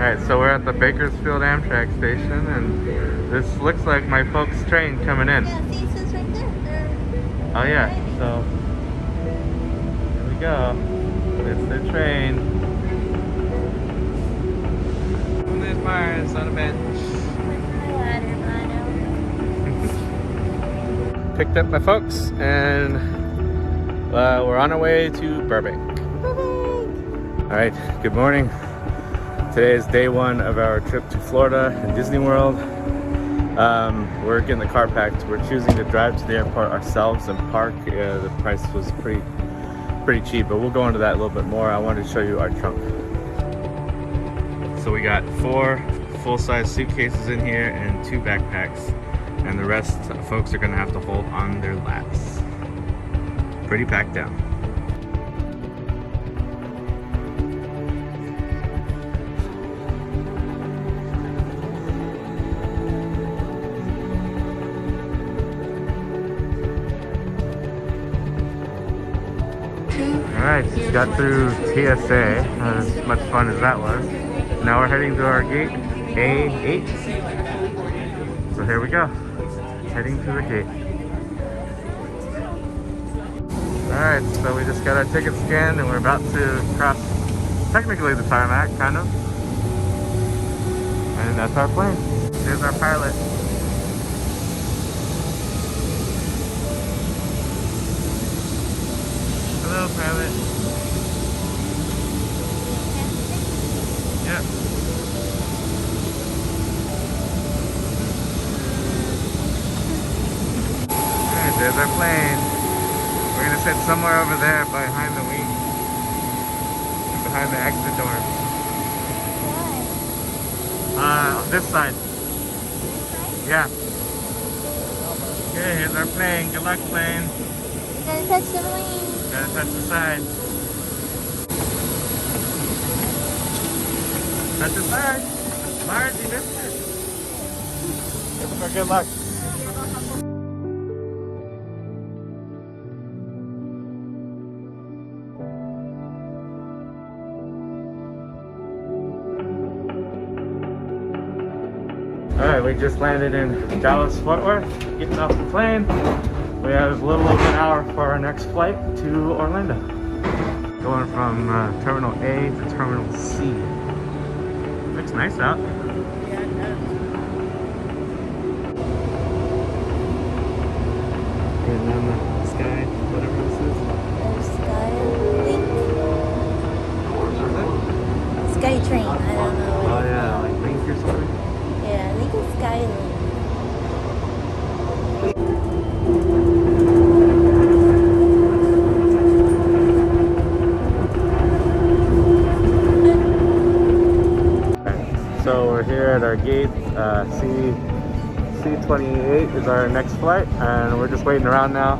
Alright, so we're at the Bakersfield Amtrak station, and this looks like my folks' train coming in. Yeah, see, it says right there. Oh yeah, so here we go. It's the train. And there's Marzz on a bench. Picked up my folks, and we're on our way to Burbank. Alright, good morning. Today is day one of our trip to Florida and Disney World. We're getting the car packed. We're choosing to drive to the airport ourselves and park. The price was pretty cheap, but we'll go into that a little bit more. I wanted to show you our trunk. So we got 4 full-size suitcases in here and 2 backpacks, and the rest folks are gonna have to hold on their laps. Pretty packed down. Alright, just got through TSA, as much fun as that was. Now we're heading to our gate, A8. So here we go, heading to the gate. Alright, so we just got our ticket scanned and we're about to cross, technically the tarmac, kind of. And that's our plane. Here's our pilot. Hello, pilot. Yep. Alright, there's our plane. We're gonna sit somewhere over there behind the wing. Behind the exit door. This side. Yeah. Okay, here's our plane. Good luck, plane. Gotta touch the wing. Gotta touch the side. Touch the side. Marzz, you missed it. Good luck. Alright, we just landed in Dallas, Fort Worth, getting off the plane. We have a little over an hour for our next flight to Orlando. Going from Terminal A to Terminal C. Looks nice out. Yeah, it does. And then the sky, whatever this is. There's Skylink. Sky train, I don't know. Oh yeah, like Link or something? Yeah, I think it's Skylink. So we're here at our gate. C28 is our next flight, and we're just waiting around now.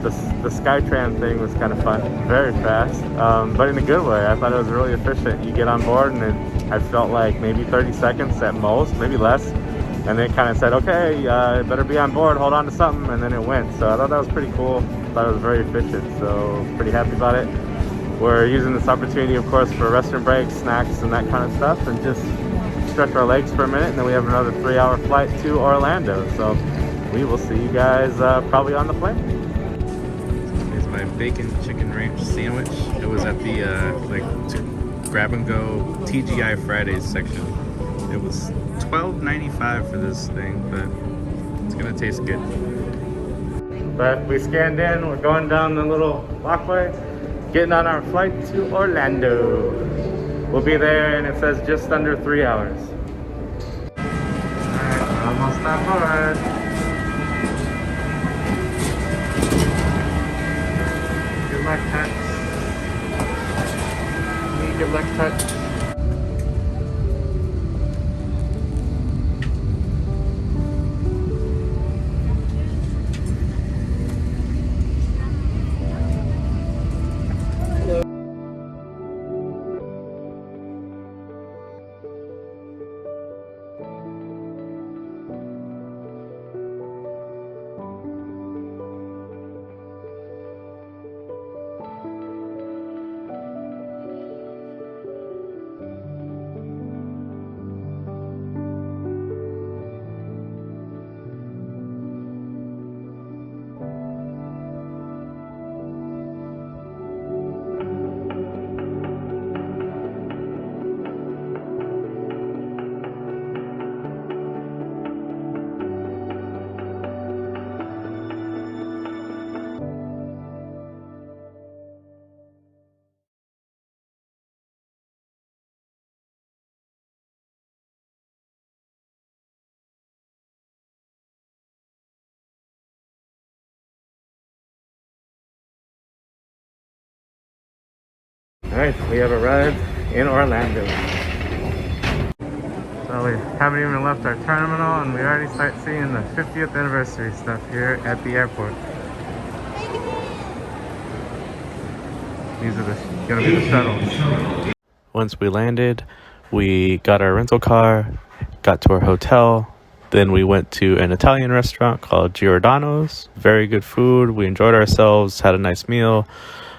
The Skytram thing was kind of fun, very fast, but in a good way. I thought it was really efficient. You get on board, and I felt like maybe 30 seconds at most, maybe less, and they kind of said, "Okay, better be on board. Hold on to something," and then it went. So I thought that was pretty cool. I thought it was very efficient. So pretty happy about it. We're using this opportunity, of course, for restroom breaks, snacks, and that kind of stuff, and just stretch our legs for a minute, and then we have another 3-hour flight to Orlando. So we will see you guys probably on the plane. Here's my bacon chicken ranch sandwich. It was at the grab and go TGI Fridays section. It was $12.95 for this thing, but it's gonna taste good. But we scanned in. We're going down the little walkway, getting on our flight to Orlando. We'll be there, and it says just under 3 hours. Alright, we're almost on board. Good luck, Touch. Good luck, Touch. Alright, we have arrived in Orlando. So we haven't even left our terminal and we already start seeing the 50th anniversary stuff here at the airport. These are gonna be the shuttles. Once we landed, we got our rental car, got to our hotel, then we went to an Italian restaurant called Giordano's. Very good food. We enjoyed ourselves, had a nice meal.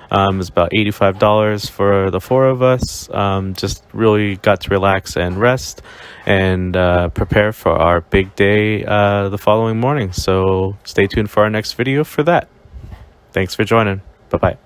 It was about $85 for the four of us. Just really got to relax and rest and prepare for our big day the following morning. So stay tuned for our next video for that. Thanks for joining. Bye-bye.